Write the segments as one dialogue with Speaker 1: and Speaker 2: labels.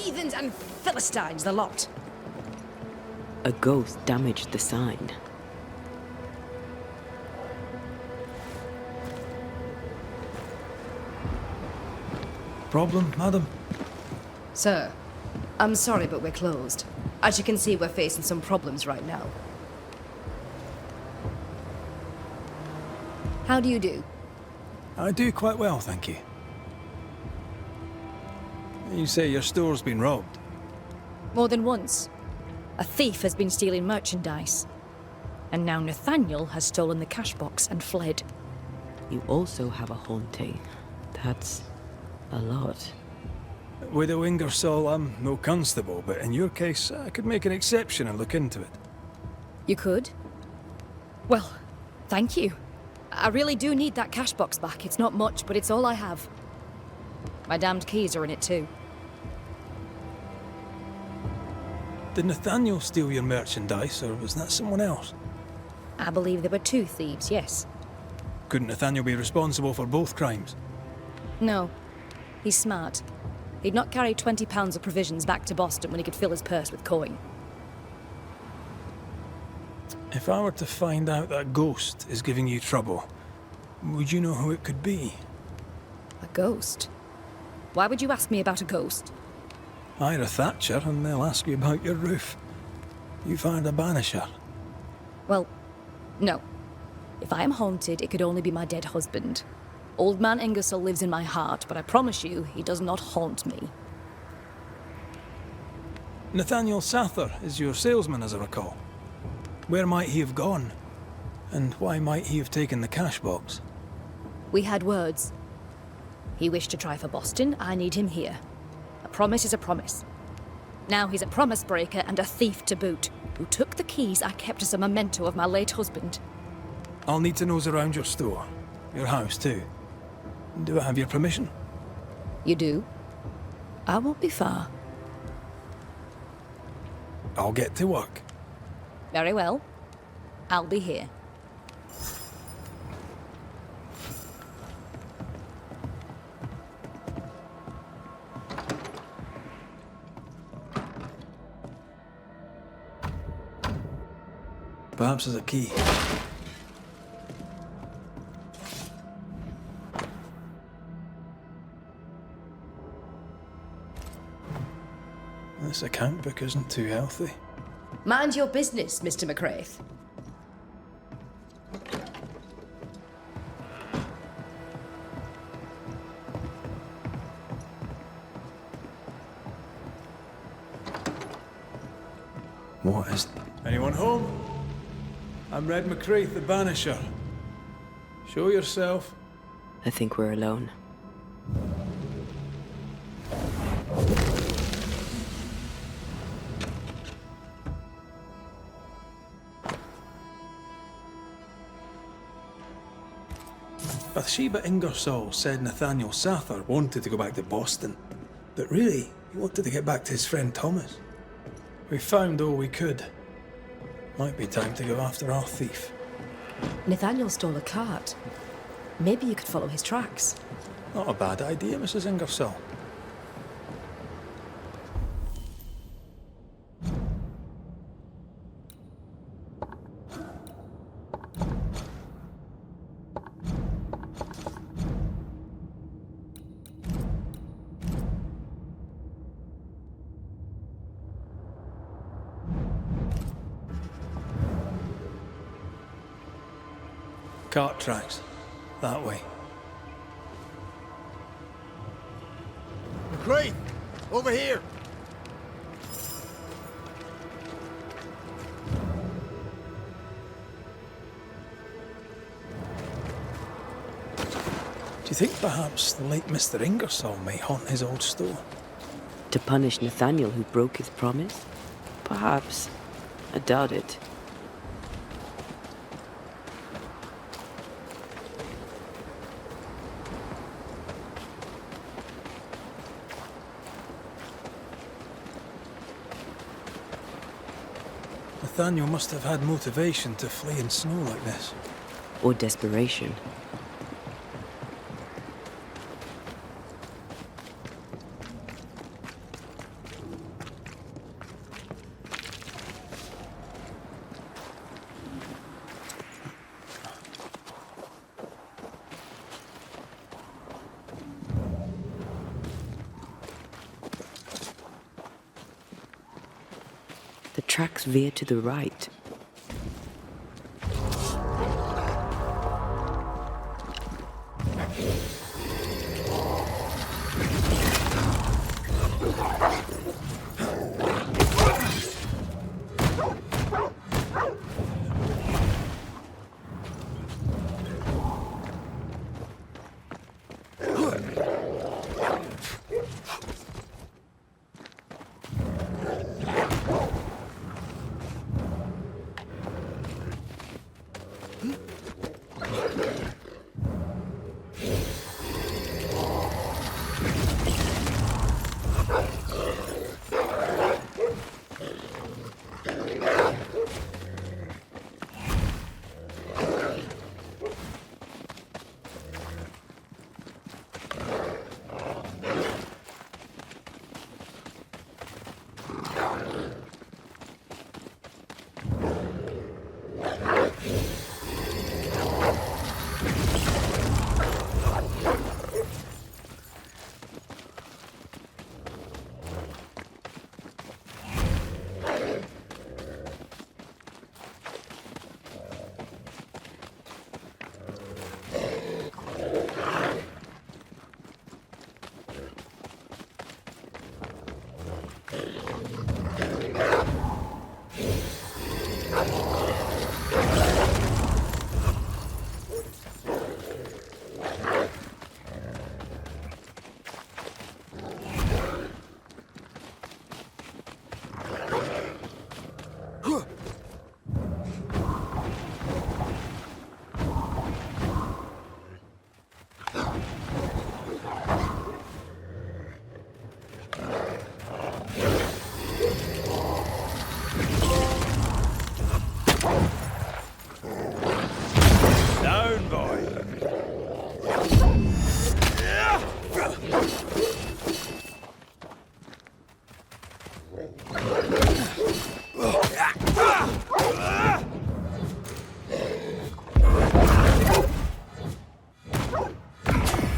Speaker 1: Heathens and Philistines, the lot.
Speaker 2: A ghost damaged the sign.
Speaker 3: Problem, madam?
Speaker 1: Sir, I'm sorry, but we're closed. As you can see, we're facing some problems right now. How do you do?
Speaker 3: I do quite well, thank you. You say your store's been robbed?
Speaker 4: More than once. A thief has been stealing merchandise. And now Nathaniel has stolen the cash box and fled.
Speaker 2: You also have a haunting. That's a lot.
Speaker 3: Widow Ingersoll, I'm no constable, but in your case, I could make an exception and look into it.
Speaker 4: You could? Well, thank you. I really do need that cash box back. It's not much, but it's all I have. My damned keys are in it too.
Speaker 3: Did Nathaniel steal your merchandise, or was that someone else?
Speaker 4: I believe there were two thieves, yes.
Speaker 3: Couldn't Nathaniel be responsible for both crimes?
Speaker 4: No. He's smart. He'd not carry 20 pounds of provisions back to Boston when he could fill his purse with coin.
Speaker 3: If I were to find out that ghost is giving you trouble, would you know who it could be?
Speaker 4: A ghost? Why would you ask me about a ghost?
Speaker 3: Hire a Thatcher and they'll ask you about your roof. You find a Banisher.
Speaker 4: Well, no. If I am haunted, it could only be my dead husband. Old man Ingersoll lives in my heart, but I promise you, he does not haunt me.
Speaker 3: Nathaniel Sather is your salesman, as I recall. Where might he have gone? And why might he have taken the cash box?
Speaker 4: We had words. He wished to try for Boston, I need him here. A promise is a promise. Now he's a promise breaker and a thief to boot, who took the keys I kept as a memento of my late husband.
Speaker 3: I'll need to nose around your store. Your house, too. Do I have your permission?
Speaker 4: You do? I won't be far.
Speaker 3: I'll get to work.
Speaker 4: Very well. I'll be here.
Speaker 3: Perhaps there's a key. This account book isn't too healthy.
Speaker 1: Mind your business, Mr. McRaith.
Speaker 3: What is... Anyone home? I'm Red McRaith, the Banisher. Show yourself.
Speaker 2: I think we're alone.
Speaker 3: Bathsheba Ingersoll said Nathaniel Sather wanted to go back to Boston, but really, he wanted to get back to his friend Thomas. We found all we could. Might be time to go after our thief.
Speaker 4: Nathaniel stole a cart. Maybe you could follow his tracks.
Speaker 3: Not a bad idea, Mrs. Ingersoll. Cart tracks. That way.
Speaker 5: McRaith! Over here!
Speaker 3: Do you think perhaps the late Mr. Ingersoll may haunt his old store?
Speaker 2: To punish Nathaniel who broke his promise? Perhaps. I doubt it.
Speaker 3: Nathaniel must have had motivation to flee in snow like this.
Speaker 2: Or desperation. tracks veer to the right.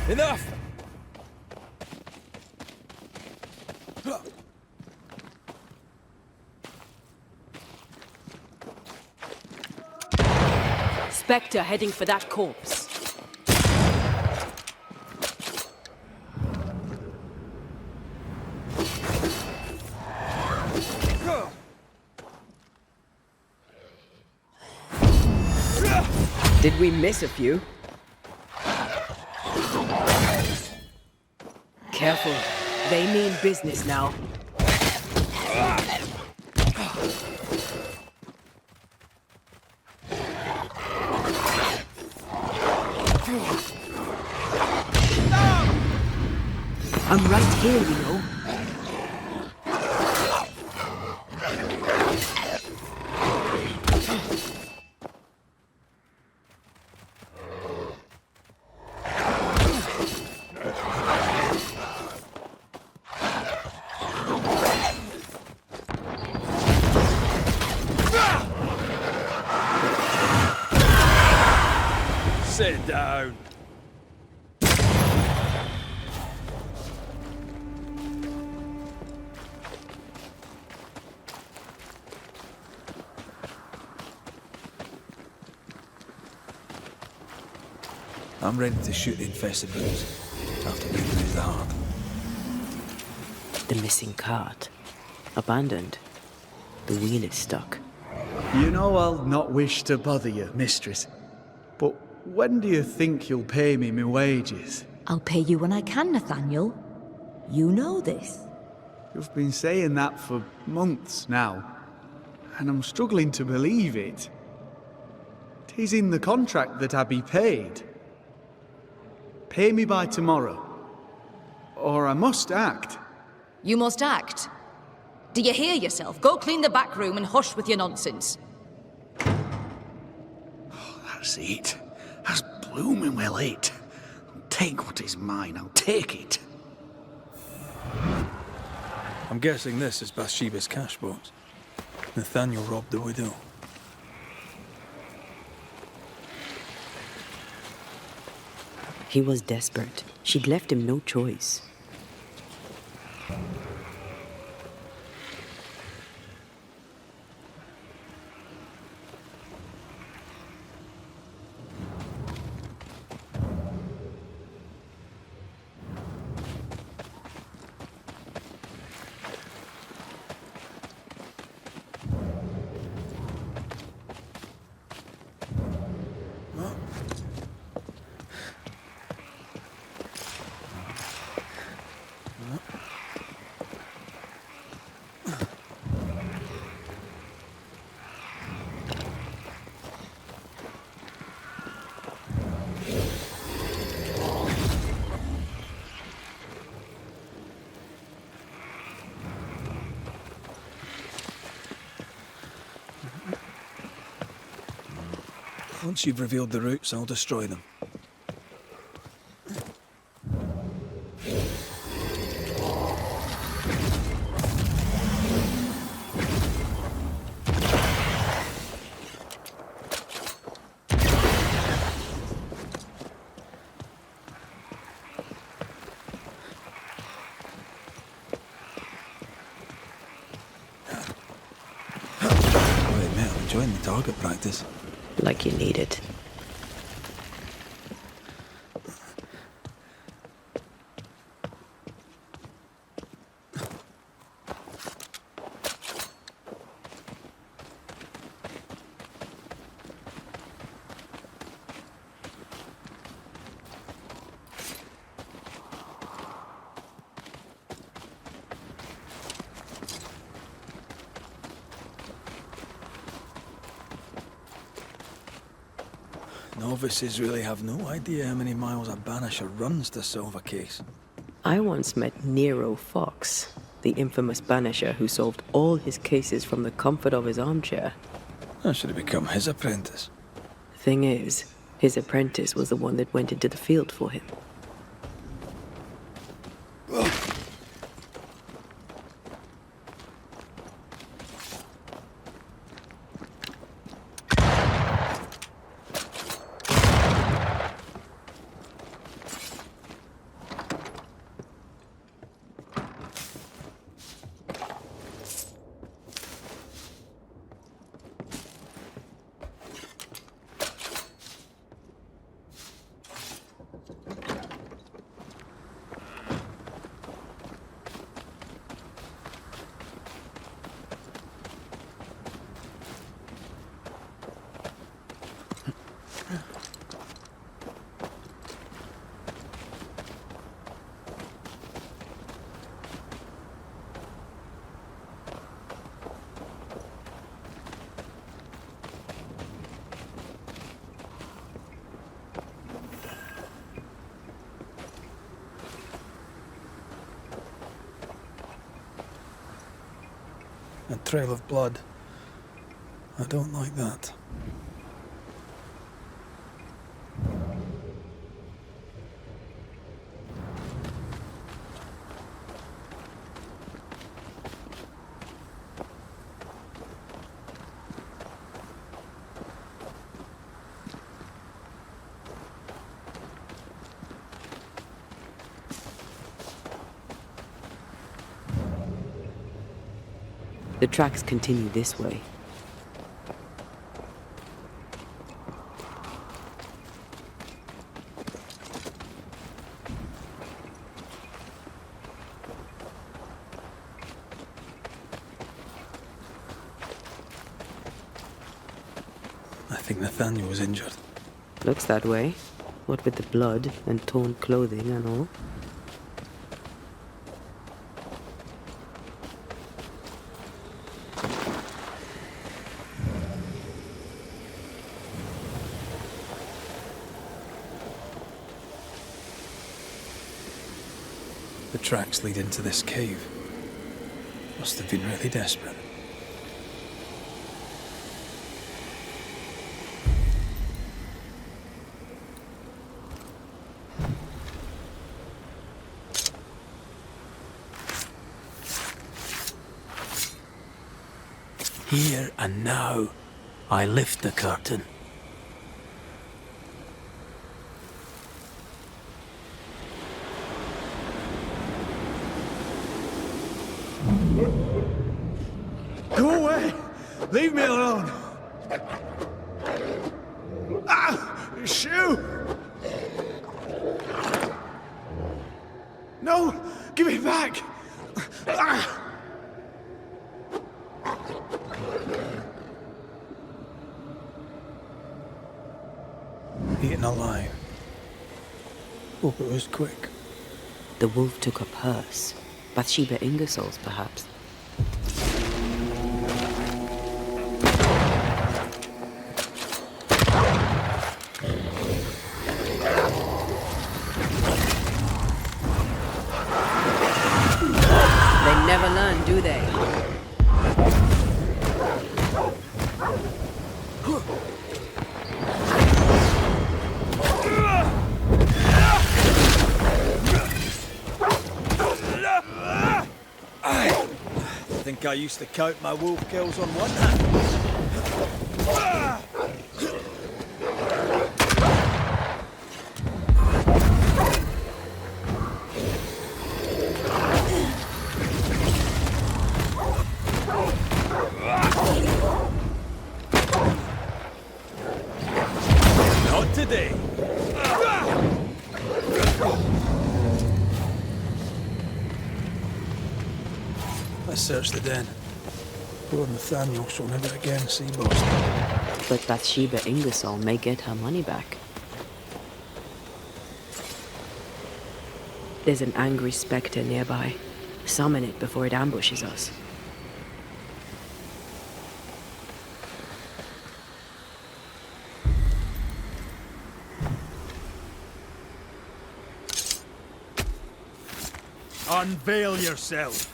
Speaker 3: Enough!
Speaker 2: Spectre heading for that corpse. Did we miss a few? Careful. They mean business now. I'm right here, you know.
Speaker 3: Sit down. I'm ready to shoot the infested brutes after we lose the heart.
Speaker 2: The missing cart. Abandoned. The wheel is stuck.
Speaker 5: You know I'll not wish to bother you, mistress. But when do you think you'll pay me my wages?
Speaker 6: I'll pay you when I can, Nathaniel. You know this.
Speaker 5: You've been saying that for months now, and I'm struggling to believe it. 'Tis in the contract that I be paid. Pay me by tomorrow, or I must act.
Speaker 4: You must act. Do you hear yourself? Go clean the back room and hush with your nonsense.
Speaker 5: That's it. That's blooming well it. I'll take what is mine, I'll take it.
Speaker 3: I'm guessing this is Bathsheba's cash box. Nathaniel robbed the widow.
Speaker 2: He was desperate. She'd left him no choice.
Speaker 3: Once you've revealed the roots, I'll destroy them. I admit, I'm enjoying the target practice.
Speaker 2: Like you need it.
Speaker 3: Novices really have no idea how many miles a banisher runs to solve a case.
Speaker 2: I once met Nero Fox, the infamous banisher who solved all his cases from the comfort of his armchair.
Speaker 3: I should have become his apprentice.
Speaker 2: Thing is, his apprentice was the one that went into the field for him.
Speaker 3: A trail of blood. I don't like that.
Speaker 2: The tracks continue this way.
Speaker 3: I think Nathaniel was injured.
Speaker 2: Looks that way. What with the blood and torn clothing and all.
Speaker 3: The tracks lead into this cave. Must have been really desperate. Here and now, I lift the curtain.
Speaker 5: Go away! Leave me alone! Ah! Shoe! No! Give it back! Ah!
Speaker 3: Eaten alive. Hope it was quick.
Speaker 2: The wolf took up hers. Bathsheba Ingersoll's, perhaps. They never learn, do they?
Speaker 7: think I used to count my wolf kills on one hand. Not today.
Speaker 3: Let's search the den. Poor Nathaniel shall never again see Boston.
Speaker 2: But Bathsheba Ingersoll may get her money back. There's an angry spectre nearby. Summon it before it ambushes us.
Speaker 7: Unveil yourself.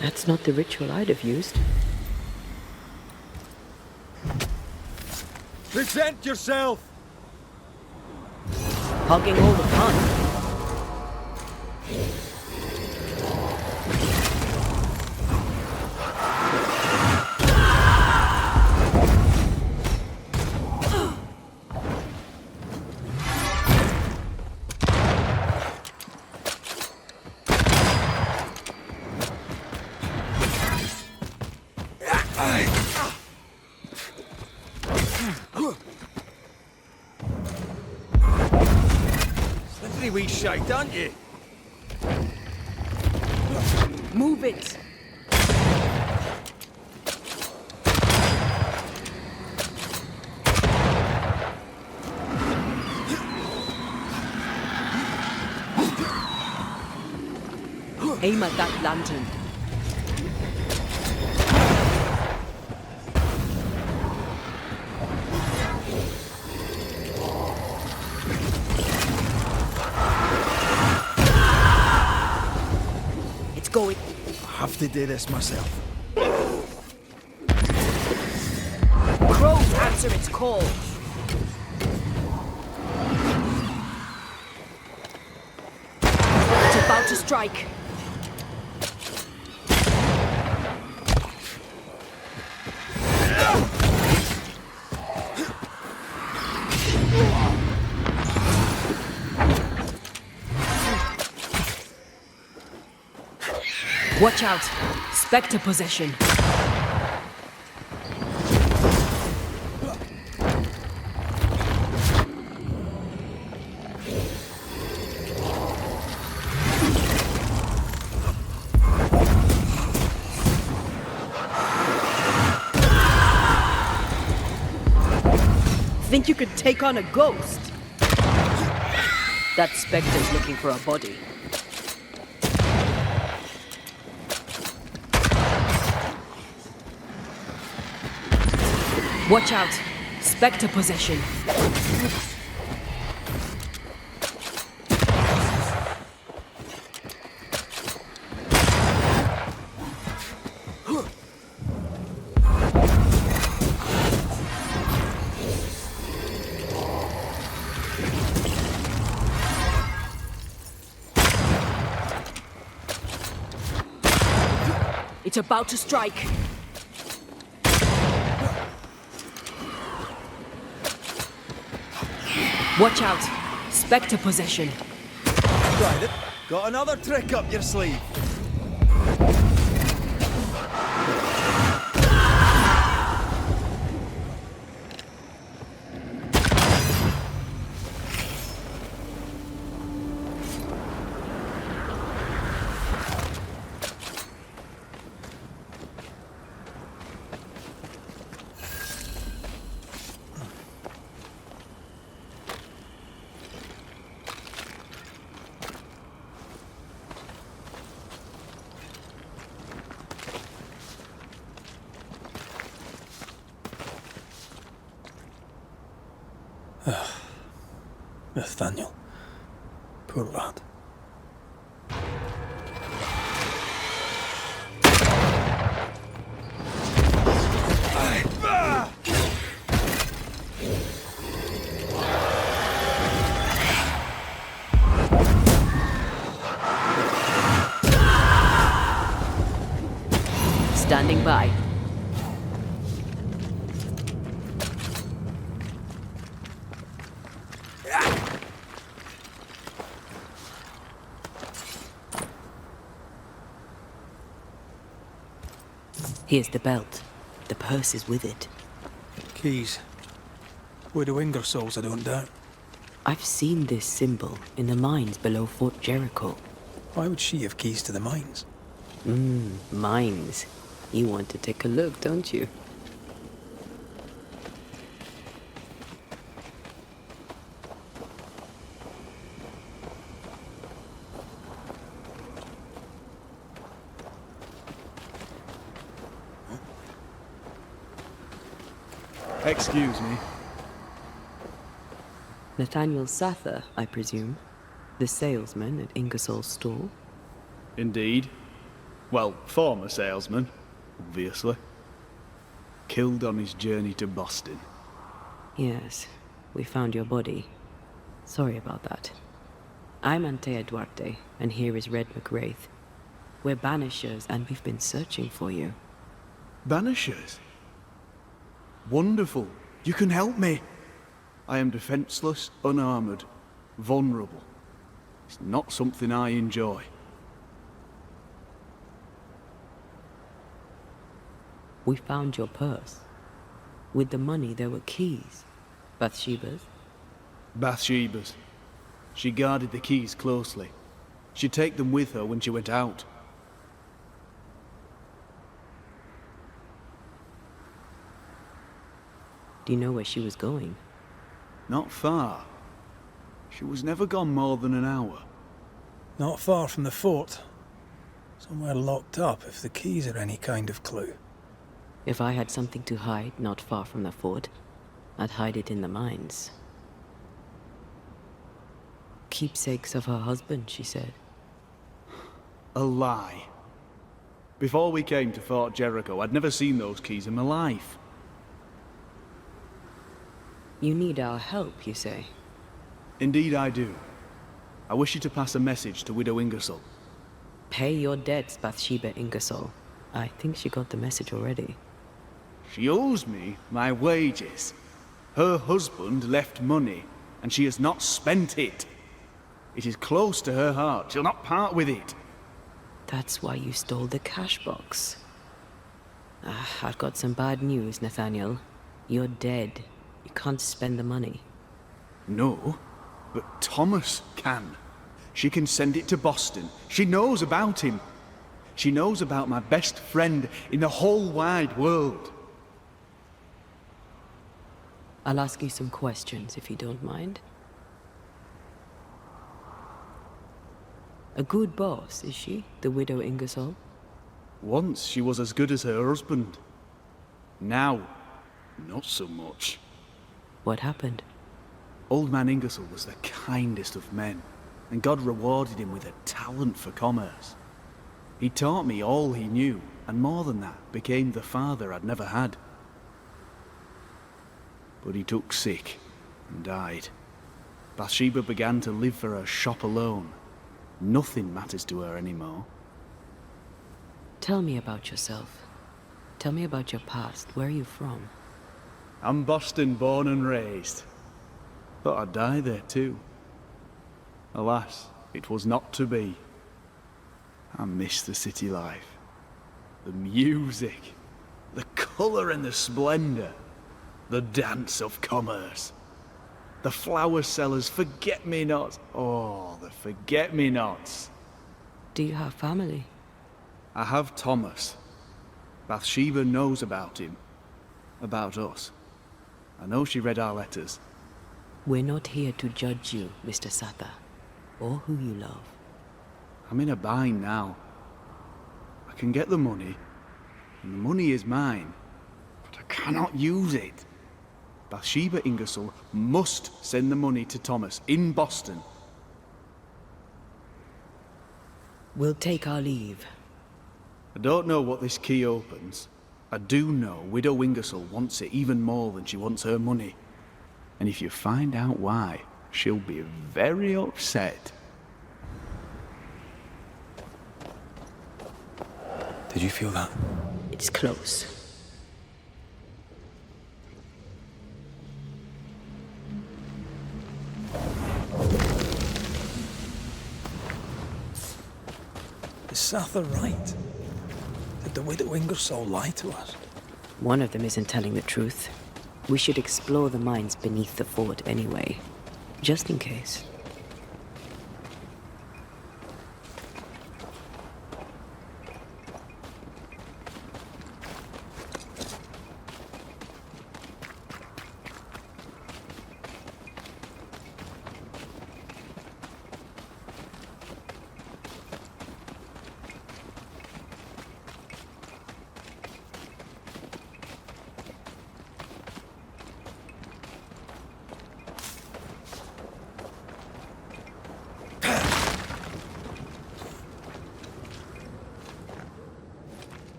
Speaker 2: That's not the ritual I'd have used.
Speaker 7: Present yourself!
Speaker 2: Hogging all the fun.
Speaker 7: Slippery wee shite, aren't you?
Speaker 2: Move it! Aim at that lantern. It's going.
Speaker 7: I have to do this myself.
Speaker 2: Crows answer its call. It's about to strike. Watch out! Spectre possession. Think you could take on a ghost? That spectre's looking for a body. Watch out! Spectre possession. It's about to strike. Watch out! Spectre possession.
Speaker 7: Tried it. Got another trick up your sleeve.
Speaker 3: Nathaniel. Poor lad.
Speaker 2: Standing by. Here's the belt. The purse is with it.
Speaker 3: Keys. Widow Ingersoll's, I don't doubt.
Speaker 2: I've seen this symbol in the mines below Fort Jericho.
Speaker 3: Why would she have keys to the mines?
Speaker 2: Mines. You want to take a look, don't you?
Speaker 5: Excuse me.
Speaker 2: Nathaniel Sather, I presume. The salesman at Ingersoll's store.
Speaker 5: Indeed. Well, former salesman, obviously. Killed on his journey to Boston.
Speaker 2: Yes, we found your body. Sorry about that. I'm Antea Duarte, and here is Red McRaith. We're Banishers, and we've been searching for you.
Speaker 5: Banishers? Wonderful. You can help me. I am defenseless, unarmored, vulnerable. It's not something I enjoy.
Speaker 2: We found your purse. With the money, there were keys. Bathsheba's.
Speaker 5: Bathsheba's. She guarded the keys closely. She'd take them with her when she went out.
Speaker 2: Do you know where she was going?
Speaker 5: Not far. She was never gone more than an hour.
Speaker 3: Not far from the fort. Somewhere locked up, if the keys are any kind of clue.
Speaker 2: If I had something to hide not far from the fort, I'd hide it in the mines. Keepsakes of her husband, she said.
Speaker 5: A lie. Before we came to Fort Jericho, I'd never seen those keys in my life.
Speaker 2: You need our help, you say?
Speaker 5: Indeed I do. I wish you to pass a message to Widow Ingersoll.
Speaker 2: Pay your debts, Bathsheba Ingersoll. I think she got the message already.
Speaker 5: She owes me my wages. Her husband left money, and she has not spent it. It is close to her heart. She'll not part with it.
Speaker 2: That's why you stole the cash box. I've got some bad news, Nathaniel. You're dead. You can't spend the money.
Speaker 5: No, but Thomas can. She can send it to Boston. She knows about him. She knows about my best friend in the whole wide world.
Speaker 2: I'll ask you some questions, if you don't mind. A good boss, is she, the widow Ingersoll?
Speaker 5: Once she was as good as her husband. Now, not so much.
Speaker 2: What happened?
Speaker 5: Old man Ingersoll was the kindest of men, and God rewarded him with a talent for commerce. He taught me all he knew, and more than that, became the father I'd never had. But he took sick and died. Bathsheba began to live for her shop alone. Nothing matters to her anymore.
Speaker 2: Tell me about yourself. Tell me about your past. Where are you from?
Speaker 5: I'm Boston born and raised. Thought I'd die there too. Alas, it was not to be. I miss the city life. The music. The colour and the splendour. The dance of commerce. The flower sellers' forget-me-nots. Oh, the forget-me-nots.
Speaker 2: Do you have family?
Speaker 5: I have Thomas. Bathsheba knows about him. About us. I know she read our letters.
Speaker 2: We're not here to judge you, Mr. Sather, or who you love.
Speaker 5: I'm in a bind now. I can get the money, and the money is mine, but I cannot use it. Bathsheba Ingersoll must send the money to Thomas in Boston.
Speaker 2: We'll take our leave.
Speaker 5: I don't know what this key opens. I do know Widow Ingersoll wants it even more than she wants her money. And if you find out why, she'll be very upset.
Speaker 3: Did you feel that?
Speaker 2: It's close.
Speaker 3: Is Sather right? Did the widow Ingersoll lie to us?
Speaker 2: One of them isn't telling the truth. We should explore the mines beneath the fort anyway, just in case.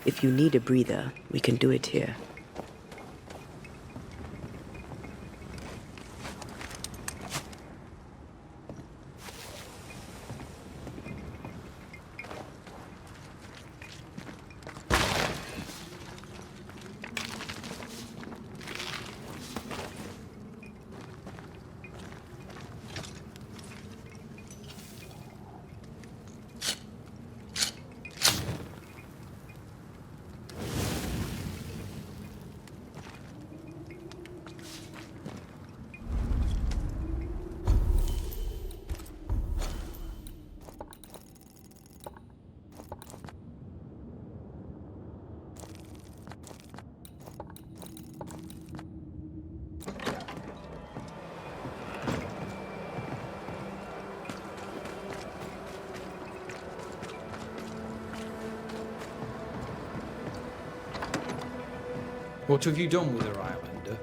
Speaker 2: If you need a breather, we can do it here.
Speaker 8: What have you done with her, Islander?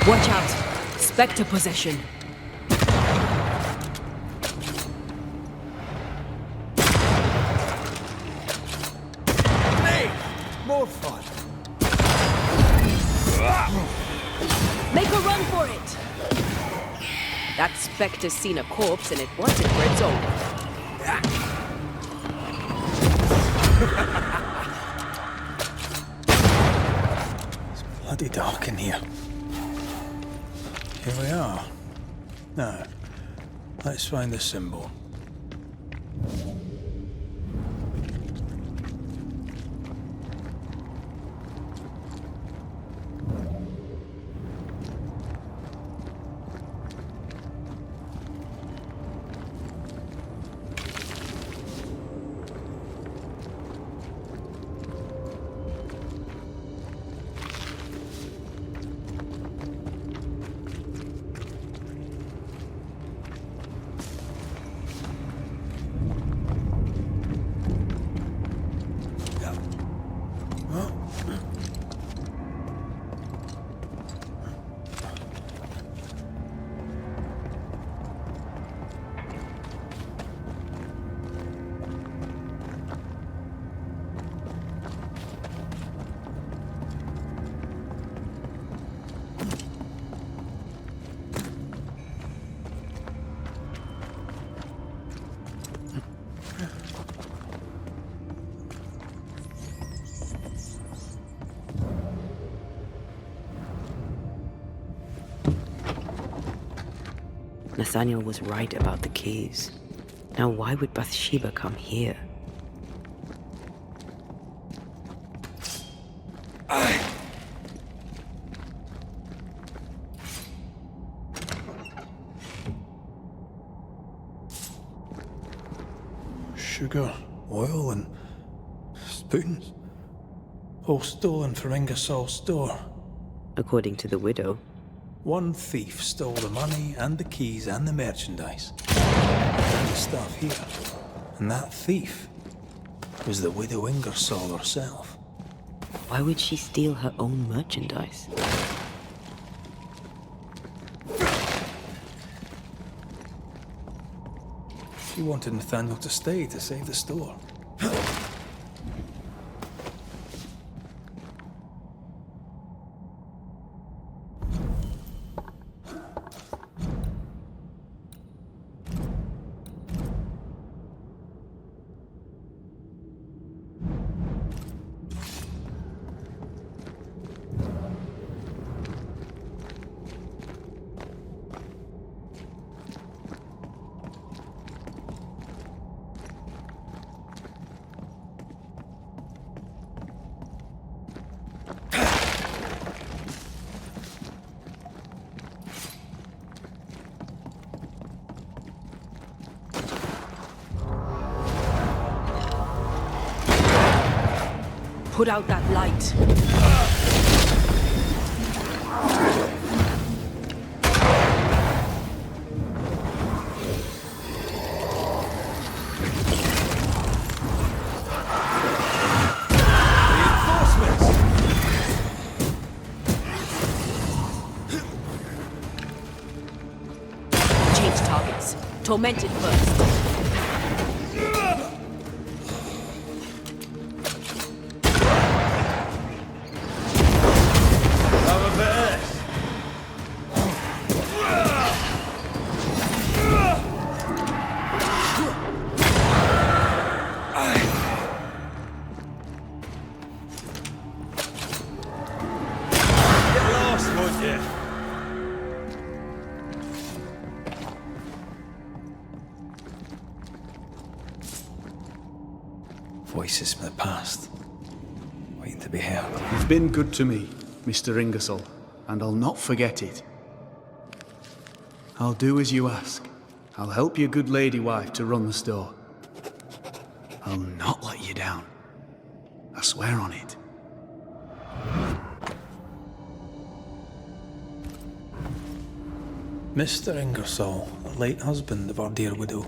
Speaker 2: Watch out! Spectre possession.
Speaker 7: Me! More fun.
Speaker 2: Make a run for it! That Spectre's seen a corpse and it wants it for its own.
Speaker 3: It's bloody dark in here. Here we are. Now, let's find the symbol.
Speaker 2: Nathaniel was right about the keys. Now why would Bathsheba come here?
Speaker 3: Sugar, oil, and spoons. All stolen from Ingersoll's store.
Speaker 2: According to the widow.
Speaker 3: One thief stole the money and the keys and the merchandise. And the stuff here. And that thief was the widow Ingersoll herself.
Speaker 2: Why would she steal her own merchandise?
Speaker 3: She wanted Nathaniel to stay to save the store.
Speaker 2: Put out that light.
Speaker 6: Change targets. Tormented first.
Speaker 3: Voices from the past, waiting to be heard.
Speaker 5: You've been good to me, Mr. Ingersoll, and I'll not forget it. I'll do as you ask. I'll help your good lady wife to run the store. I'll not let you down. I swear on it.
Speaker 3: Mr. Ingersoll, the late husband of our dear widow.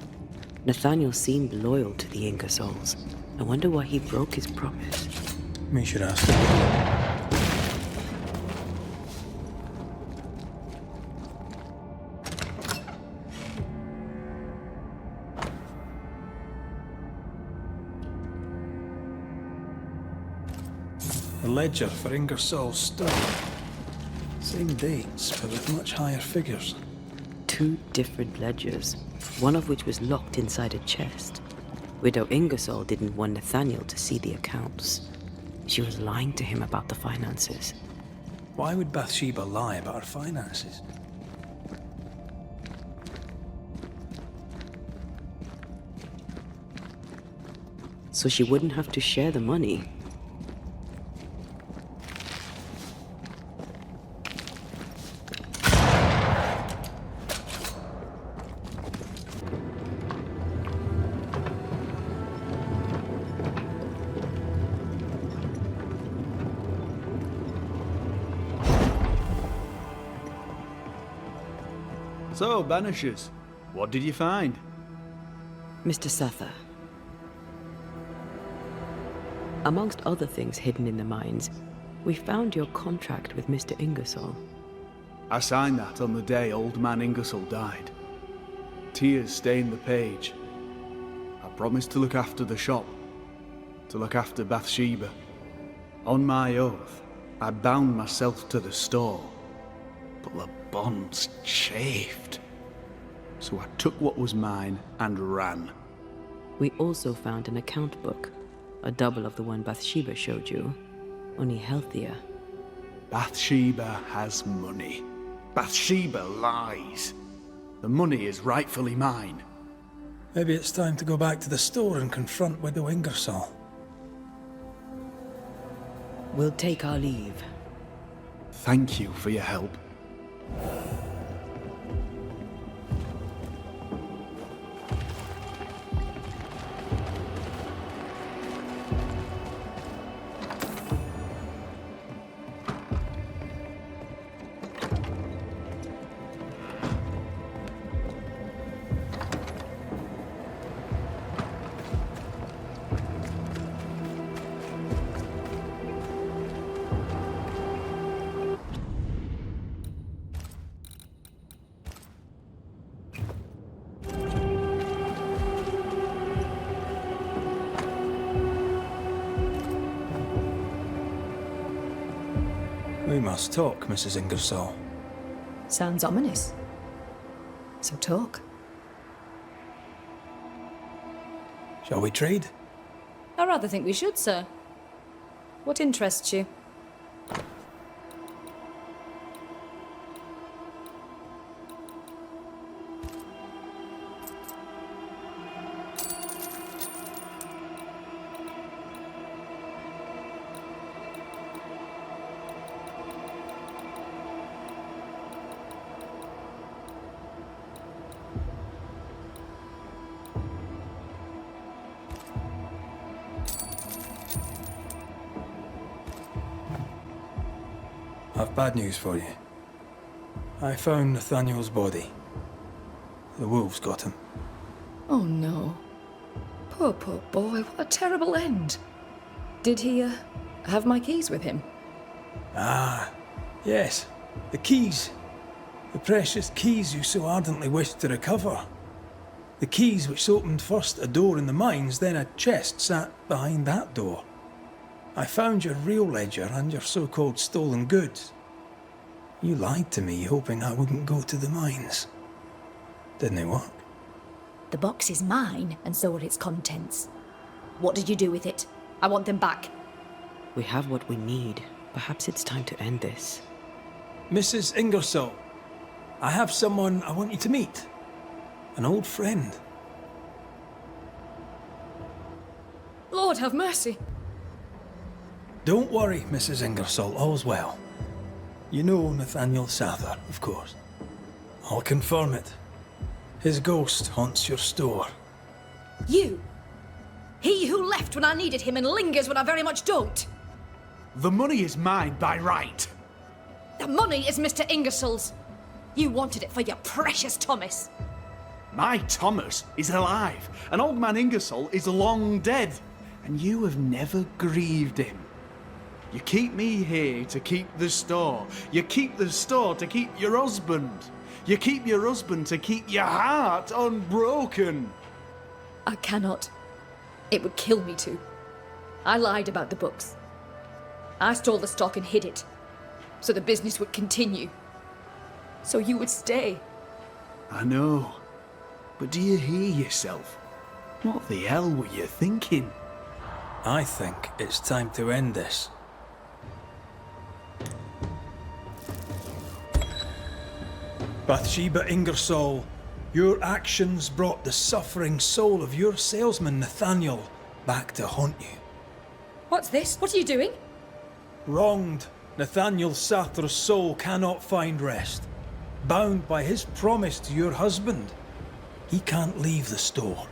Speaker 2: Nathaniel seemed loyal to the Ingersolls. I wonder why he broke his promise.
Speaker 3: We should ask him. The ledger for Ingersoll's store. Same dates, but with much higher figures.
Speaker 2: 2 different ledgers, one of which was locked inside a chest. Widow Ingersoll didn't want Nathaniel to see the accounts. She was lying to him about the finances.
Speaker 3: Why would Bathsheba lie about her finances?
Speaker 2: So she wouldn't have to share the money.
Speaker 5: So, Banishers, what did you find?
Speaker 2: Mr. Sather, amongst other things hidden in the mines, we found your contract with Mr. Ingersoll.
Speaker 5: I signed that on the day old man Ingersoll died. Tears stained the page. I promised to look after the shop, to look after Bathsheba. On my oath, I bound myself to the store, but the bonds chafed. So I took what was mine and ran.
Speaker 2: We also found an account book, a double of the one Bathsheba showed you, only healthier.
Speaker 5: Bathsheba has money. Bathsheba lies. The money is rightfully mine.
Speaker 3: Maybe it's time to go back to the store and confront Widow Ingersoll.
Speaker 2: We'll take our leave.
Speaker 5: Thank you for your help.
Speaker 3: We must talk, Mrs. Ingersoll.
Speaker 4: Sounds ominous. So talk.
Speaker 3: Shall we trade?
Speaker 4: I rather think we should, sir. What interests you?
Speaker 3: I've bad news for you. I found Nathaniel's body. The wolves got him.
Speaker 1: Oh no. Poor boy, what a terrible end. Did he, have my keys with him?
Speaker 3: Ah, yes. The keys. The precious keys you so ardently wished to recover. The keys which opened first a door in the mines, then a chest sat behind that door. I found your real ledger and your so-called stolen goods. You lied to me, hoping I wouldn't go to the mines. Didn't it work?
Speaker 4: The box is mine, and so are its contents. What did you do with it? I want them back.
Speaker 2: We have what we need. Perhaps it's time to end this.
Speaker 3: Mrs. Ingersoll, I have someone I want you to meet. An old friend.
Speaker 1: Lord have mercy.
Speaker 3: Don't worry, Mrs. Ingersoll, all's well. You know Nathaniel Sather, of course. I'll confirm it. His ghost haunts your store.
Speaker 1: You! He who left when I needed him and lingers when I very much don't!
Speaker 5: The money is mine by right.
Speaker 1: The money is Mr. Ingersoll's. You wanted it for your precious Thomas.
Speaker 5: My Thomas is alive, and old man Ingersoll is long dead, and you have never grieved him. You keep me here to keep the store. You keep the store to keep your husband. You keep your husband to keep your heart unbroken.
Speaker 1: I cannot. It would kill me to. I lied about the books. I stole the stock and hid it, so the business would continue. So you would stay.
Speaker 5: I know. But do you hear yourself? What the hell were you thinking?
Speaker 3: I think it's time to end this. Bathsheba Ingersoll, your actions brought the suffering soul of your salesman Nathaniel back to haunt you.
Speaker 1: What's this? What are you doing?
Speaker 3: Wronged, Nathaniel Sather's soul cannot find rest. Bound by his promise to your husband, he can't leave the store.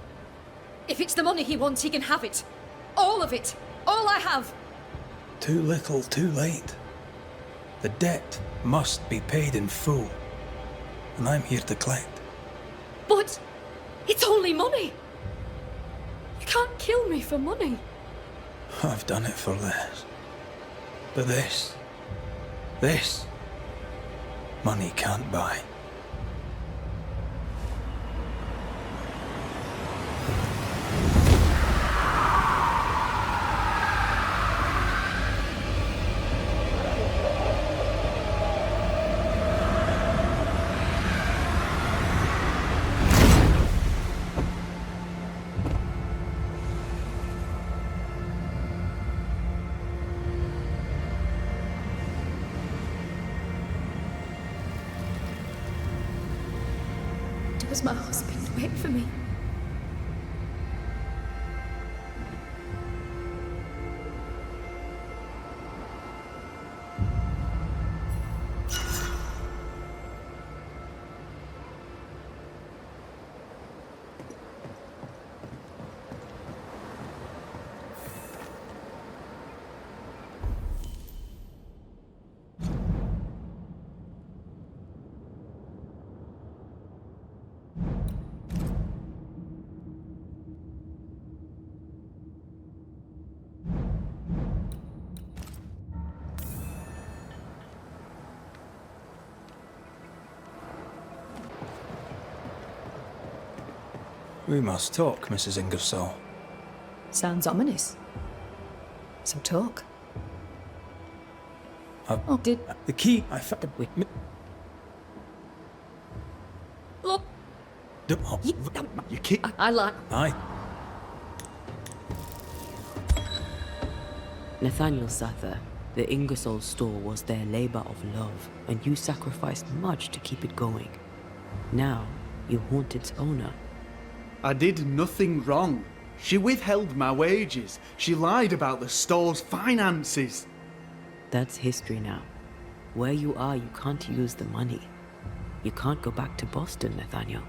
Speaker 1: If it's the money he wants, he can have it. All of it. All I have.
Speaker 3: Too little, too late. The debt must be paid in full, and I'm here to collect.
Speaker 1: But it's only money. You can't kill me for money.
Speaker 3: I've done it for this. But this, money can't buy.
Speaker 1: was my husband. Wait for me.
Speaker 3: We must talk, Mrs. Ingersoll.
Speaker 4: Sounds ominous. So talk. Did...
Speaker 3: The key I found.
Speaker 1: Look,
Speaker 5: You keep...
Speaker 1: I lied.
Speaker 3: Aye.
Speaker 2: Nathaniel Sather, the Ingersoll store was their labor of love, and you sacrificed much to keep it going. Now, you haunt its owner.
Speaker 5: I did nothing wrong. She withheld my wages. She lied about the store's finances.
Speaker 2: That's history now. Where you are, you can't use the money. You can't go back to Boston, Nathaniel.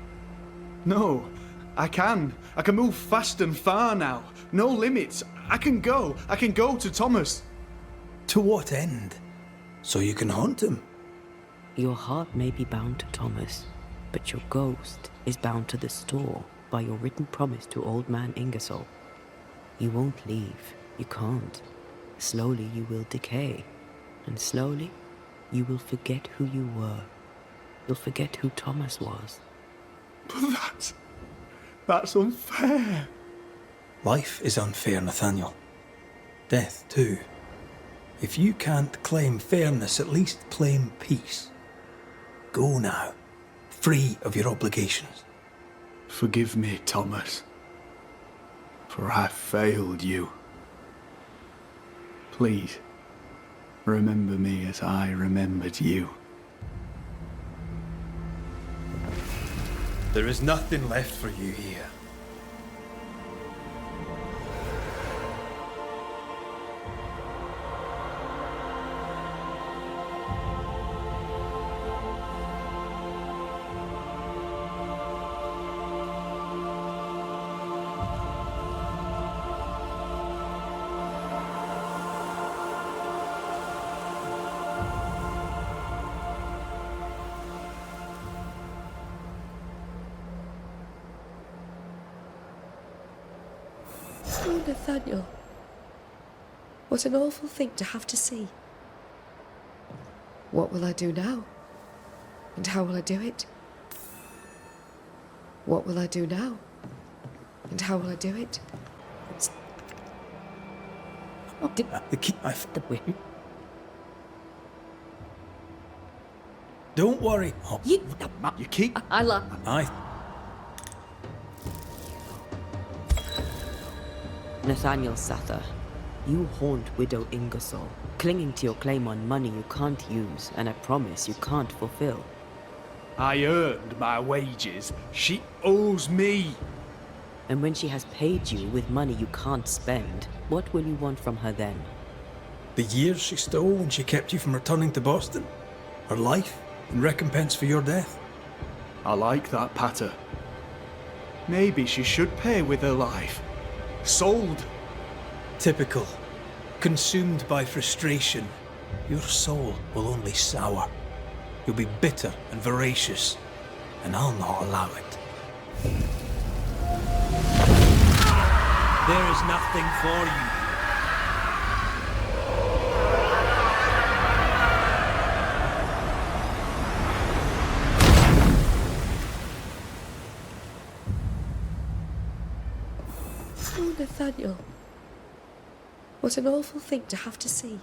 Speaker 5: No, I can. I can move fast and far now. No limits. I can go. I can go to Thomas.
Speaker 3: To what end? So you can haunt him?
Speaker 2: Your heart may be bound to Thomas, but your ghost is bound to the store by your written promise to old man Ingersoll. You won't leave. You can't. Slowly you will decay, and slowly you will forget who you were. You'll forget who Thomas was.
Speaker 5: But that's unfair.
Speaker 3: Life is unfair, Nathaniel. Death, too. If you can't claim fairness, at least claim peace. Go now, free of your obligations.
Speaker 5: Forgive me, Thomas, for I failed you. Please, remember me as I remembered you.
Speaker 3: There is nothing left for you here.
Speaker 1: Oh, Nathaniel. What an awful thing to have to see. What will I do now? And how will I do it? What will I do now? And how will I do it?
Speaker 3: The key Don't worry. Oh,
Speaker 5: You keep...
Speaker 1: I lied.
Speaker 3: aye.
Speaker 2: Nathaniel Sather, you haunt Widow Ingersoll, clinging to your claim on money you can't use and a promise you can't fulfill.
Speaker 5: I earned my wages. She owes me.
Speaker 2: And when she has paid you with money you can't spend, what will you want from her then?
Speaker 3: The years she stole when she kept you from returning to Boston? Her life in recompense for your death?
Speaker 5: I like that patter. Maybe she should pay with her life. Sold.
Speaker 3: Typical. Consumed by frustration, your soul will only sour. You'll be bitter and voracious, and I'll not allow it.
Speaker 7: There is nothing for you.
Speaker 1: Oh, Nathaniel. What an awful thing to have to see.